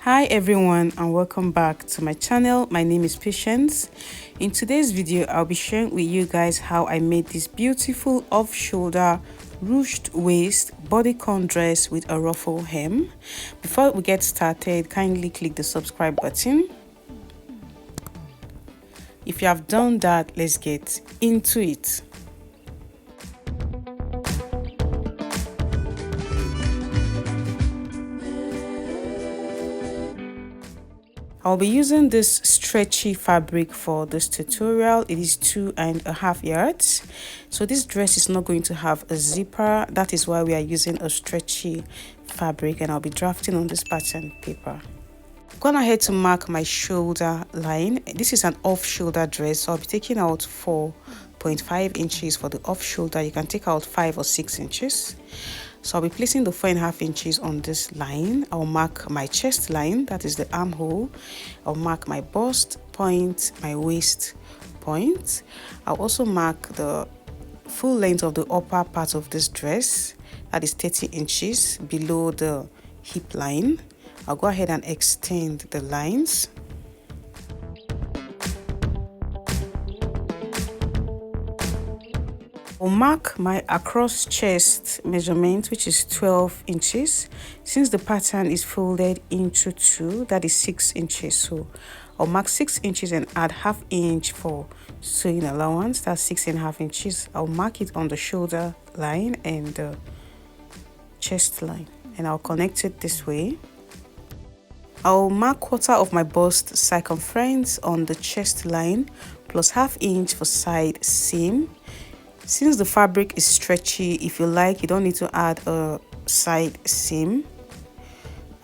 Hi everyone and welcome back to my channel. My name is Patience. In today's video I'll be sharing with you guys how I made this beautiful off-shoulder ruched waist bodycon dress with a ruffle hem. Before we get started, kindly click the subscribe button. If you have done that, let's get into it. I'll be using this stretchy fabric for this tutorial. It is 2.5 yards. So this dress is not going to have a zipper. That is why we are using a stretchy fabric, and I'll be drafting on this pattern paper. I've gone ahead to mark my shoulder line. This is an off-shoulder dress, so I'll be taking out 4.5 inches for the off-shoulder. You can take out 5 or 6 inches. So I'll be placing the 4.5 inches on this line. I'll mark my chest line, that is the armhole. I'll mark my bust point, my waist point. I'll also mark the full length of the upper part of this dress, that is 30 inches below the hip line. I'll go ahead and extend the lines. I'll mark my across chest measurement, which is 12 inches. Since the pattern is folded into 2, that is 6 inches. So I'll mark 6 inches and add ½ inch for sewing allowance. That's 6.5 inches. I'll mark it on the shoulder line and the chest line, and I'll connect it this way. I'll mark 1/4 of my bust circumference on the chest line plus ½ inch for side seam. Since the fabric is stretchy, if you like, you don't need to add a side seam.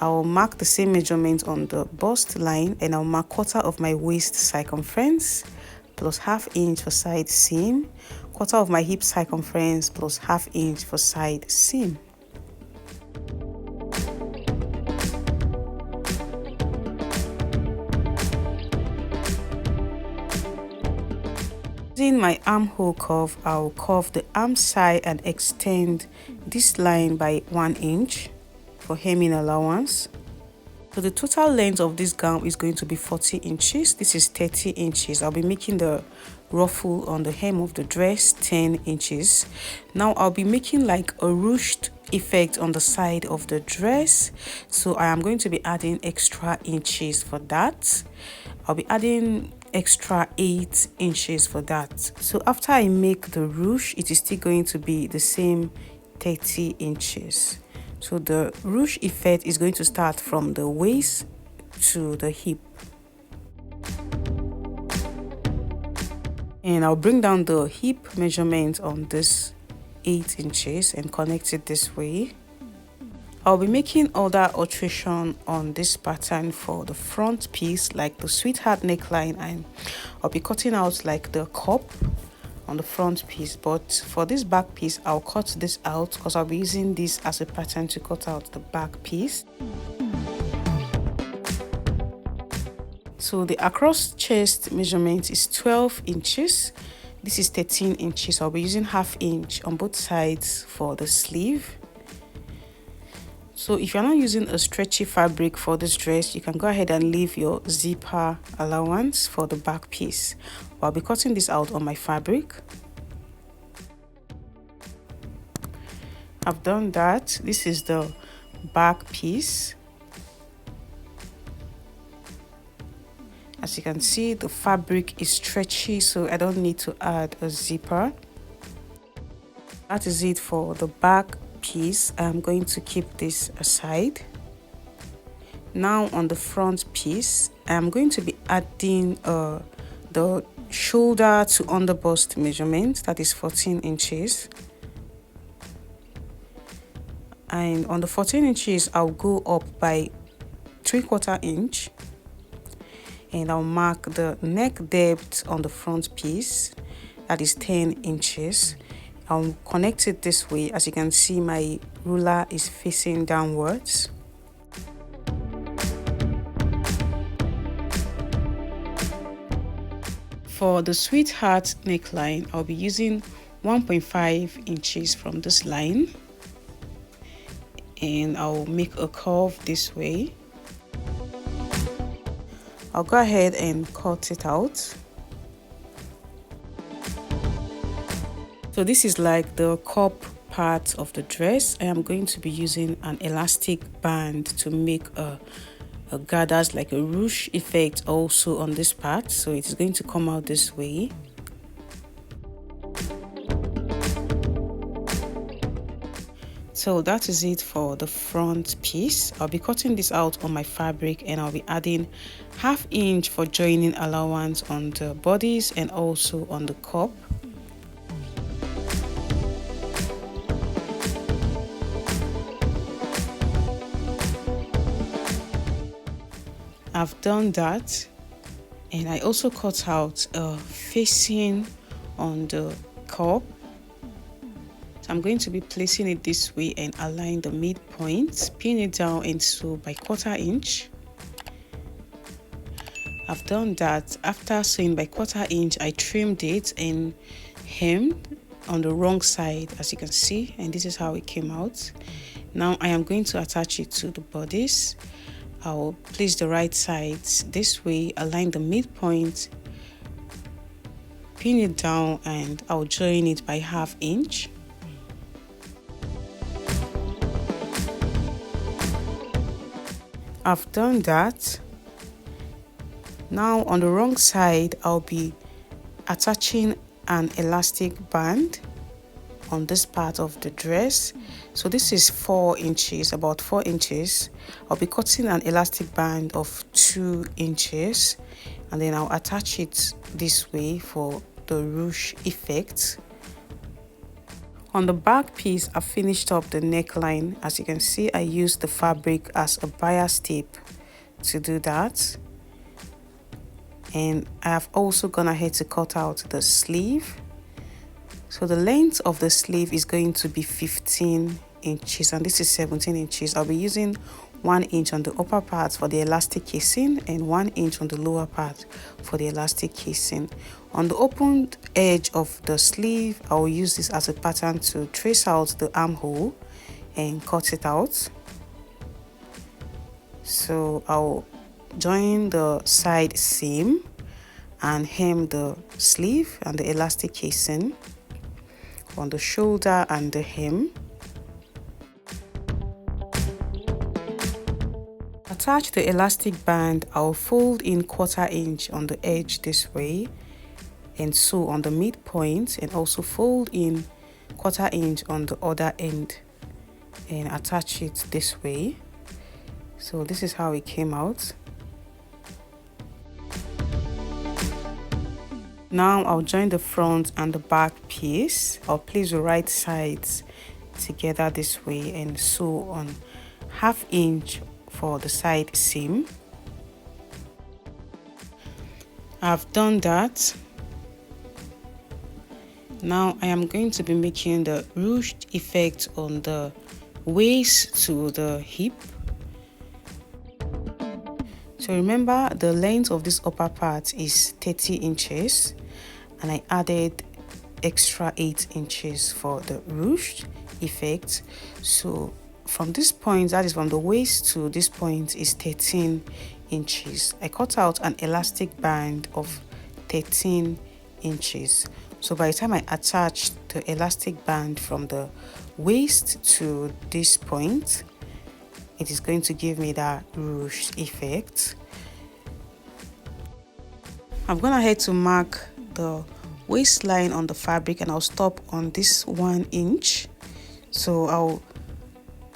I'll mark the same measurement on the bust line, and I'll mark 1/4 of my waist circumference plus ½ inch for side seam, 1/4 of my hip circumference plus ½ inch for side seam. Using my armhole curve, I'll curve the arm side and extend this line by 1 inch for hemming allowance. So the total length of this gown is going to be 40 inches. This is 30 inches. I'll be making the ruffle on the hem of the dress 10 inches. Now I'll be making like a ruched effect on the side of the dress. So I am going to be adding extra inches for that. I'll be adding extra 8 inches for that. So after I make the ruche, it is still going to be the same 30 inches. So the ruche effect is going to start from the waist to the hip. And I'll bring down the hip measurement on this 8 inches and connect it this way. I'll be making other alteration on this pattern for the front piece, like the sweetheart neckline, and I'll be cutting out like the cup on the front piece. But for this back piece, I'll cut this out because I'll be using this as a pattern to cut out the back piece. So the across chest measurement is 12 inches. This is 13 inches. I'll be using ½ inch on both sides for the sleeve. So if you're not using a stretchy fabric for this dress, you can go ahead and leave your zipper allowance for the back piece. I'll be cutting this out on my fabric. I've done that. This is the back piece. As you can see, the fabric is stretchy, so I don't need to add a zipper. That is it for the back piece. I'm going to keep this aside. Now on the front piece, I'm going to be adding the shoulder to underbust measurement, that is 14 inches. And on the 14 inches, I'll go up by 3/4 inch, and I'll mark the neck depth on the front piece, that is 10 inches. I'll connect it this way. As you can see, my ruler is facing downwards. For the sweetheart neckline, I'll be using 1.5 inches from this line, and I'll make a curve this way. I'll go ahead and cut it out. So this is like the cup part of the dress. I am going to be using an elastic band to make a gathers like a ruche effect also on this part, so it is going to come out this way. So that is it for the front piece. I'll be cutting this out on my fabric and I'll be adding 1/2 inch for joining allowance on the bodice and also on the cup. I've done that, and I also cut out a facing on the cup. So I'm going to be placing it this way and align the midpoint, pin it down and sew by 1/4 inch. I've done that. After sewing by 1/4 inch, I trimmed it and hemmed on the wrong side, as you can see, and this is how it came out. Now I am going to attach it to the bodice. I'll place the right sides this way, align the midpoint, pin it down, and I'll join it by 1/2 inch. I've done that. Now on the wrong side, I'll be attaching an elastic band on this part of the dress. So this is 4 inches, about 4 inches. I'll be cutting an elastic band of 2 inches and then I'll attach it this way for the ruche effect. On the back piece, I finished up the neckline. As you can see, I used the fabric as a bias tape to do that. And I have also gone ahead to cut out the sleeve. So the length of the sleeve is going to be 15 inches and this is 17 inches. I'll be using 1 inch on the upper part for the elastic casing and 1 inch on the lower part for the elastic casing. On the opened edge of the sleeve, I'll use this as a pattern to trace out the armhole and cut it out. So I'll join the side seam and hem the sleeve and the elastic casing on the shoulder and the hem. Attach the elastic band. I'll fold in 1/4 inch on the edge this way and sew on the midpoint, and also fold in 1/4 inch on the other end and attach it this way. So this is how it came out. Now I'll join the front and the back piece. I'll place the right sides together this way and sew on 1/2 inch for the side seam. I've done that. Now I am going to be making the ruched effect on the waist to the hip. So remember, the length of this upper part is 30 inches and I added extra 8 inches for the ruched effect. So from this point, that is from the waist to this point, is 13 inches. I cut out an elastic band of 13 inches. So by the time I attach the elastic band from the waist to this point, it is going to give me that ruched effect. I've gone ahead to mark the waistline on the fabric and I'll stop on this 1 inch. So I'll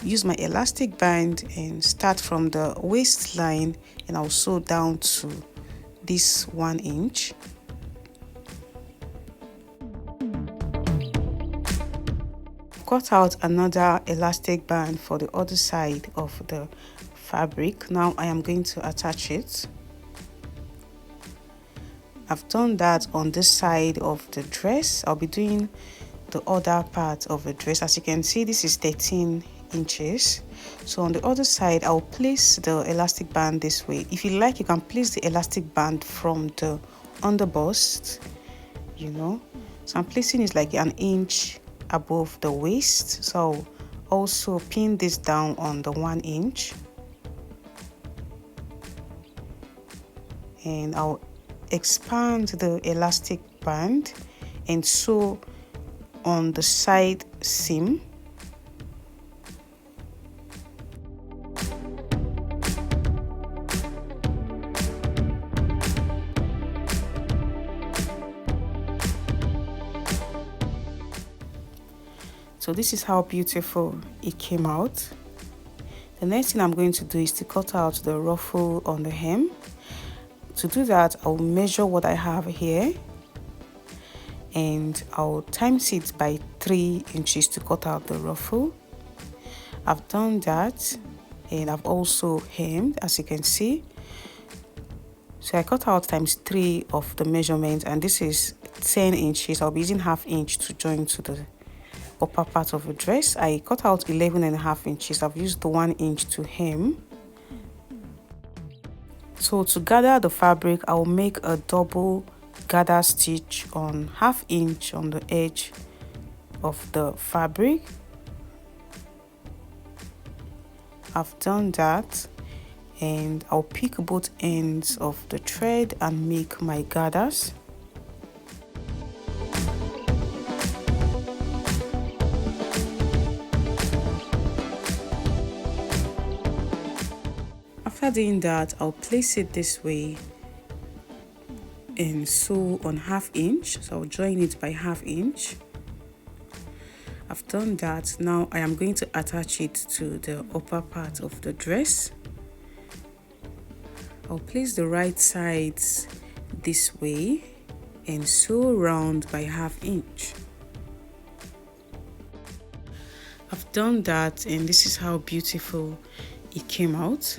use my elastic band and start from the waistline and I'll sew down to this 1 inch. Cut out another elastic band for the other side of the fabric. Now I am going to attach it. I've done that on this side of the dress. I'll be doing the other part of the dress. As you can see, this is 13 inches. So on the other side, I'll place the elastic band this way. If you like, you can place the elastic band from the underbust, you know. So I'm placing it like 1 inch above the waist. So I'll also pin this down on the 1 inch. and I'll expand the elastic band and sew on the side seam. So this is how beautiful it came out. The next thing I'm going to do is to cut out the ruffle on the hem. To do that, I'll measure what I have here and I'll times it by 3 inches to cut out the ruffle. I've done that and I've also hemmed, as you can see. So I cut out times 3 of the measurement, and this is 10 inches. I'll be using ½ inch to join to the upper part of the dress. I cut out 11.5 inches. I've used the 1 inch to hem. So to gather the fabric, I'll make a double gather stitch on ½ inch on the edge of the fabric. I've done that, and I'll pick both ends of the thread and make my gathers. After doing that, I'll place it this way and sew on ½ inch. So I'll join it by ½ inch. I've done that. Now I am going to attach it to the upper part of the dress. I'll place the right sides this way and sew round by ½ inch. I've done that, and this is how beautiful it came out.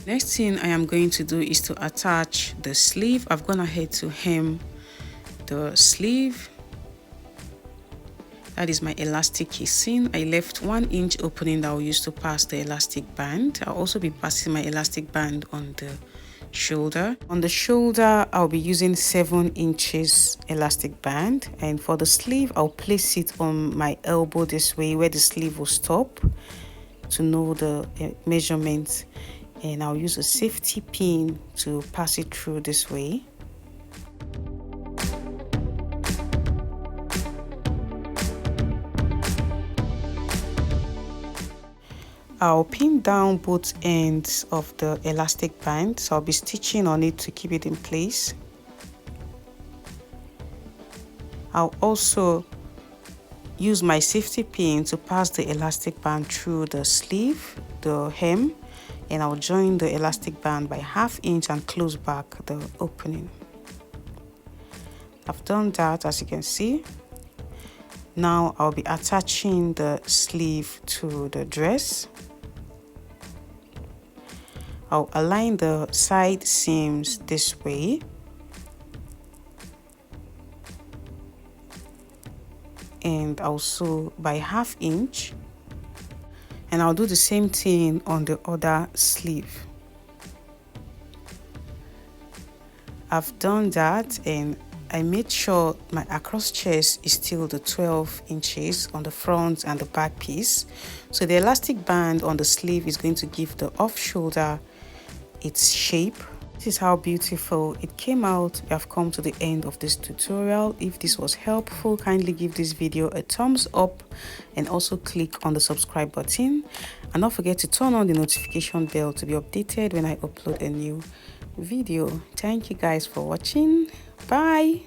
Next thing I am going to do is to attach the sleeve. I've gone ahead to hem the sleeve. That is my elastic casing. I left 1 inch opening that I'll use to pass the elastic band. I'll also be passing my elastic band on the shoulder. On the shoulder, I'll be using 7 inches elastic band, and for the sleeve, I'll place it on my elbow this way where the sleeve will stop to know the measurements. And I'll use a safety pin to pass it through this way. I'll pin down both ends of the elastic band, so I'll be stitching on it to keep it in place. I'll also use my safety pin to pass the elastic band through the sleeve, the hem, and I'll join the elastic band by ½ inch and close back the opening. I've done that, as you can see. Now I'll be attaching the sleeve to the dress. I'll align the side seams this way. And I'll sew by ½ inch. And I'll do the same thing on the other sleeve. I've done that, and I made sure my across chest is still the 12 inches on the front and the back piece. So the elastic band on the sleeve is going to give the off shoulder its shape. This is how beautiful it came out. We have come to the end of this tutorial. If this was helpful, kindly give this video a thumbs up and also click on the subscribe button. And don't forget to turn on the notification bell to be updated when I upload a new video. Thank you guys for watching. Bye.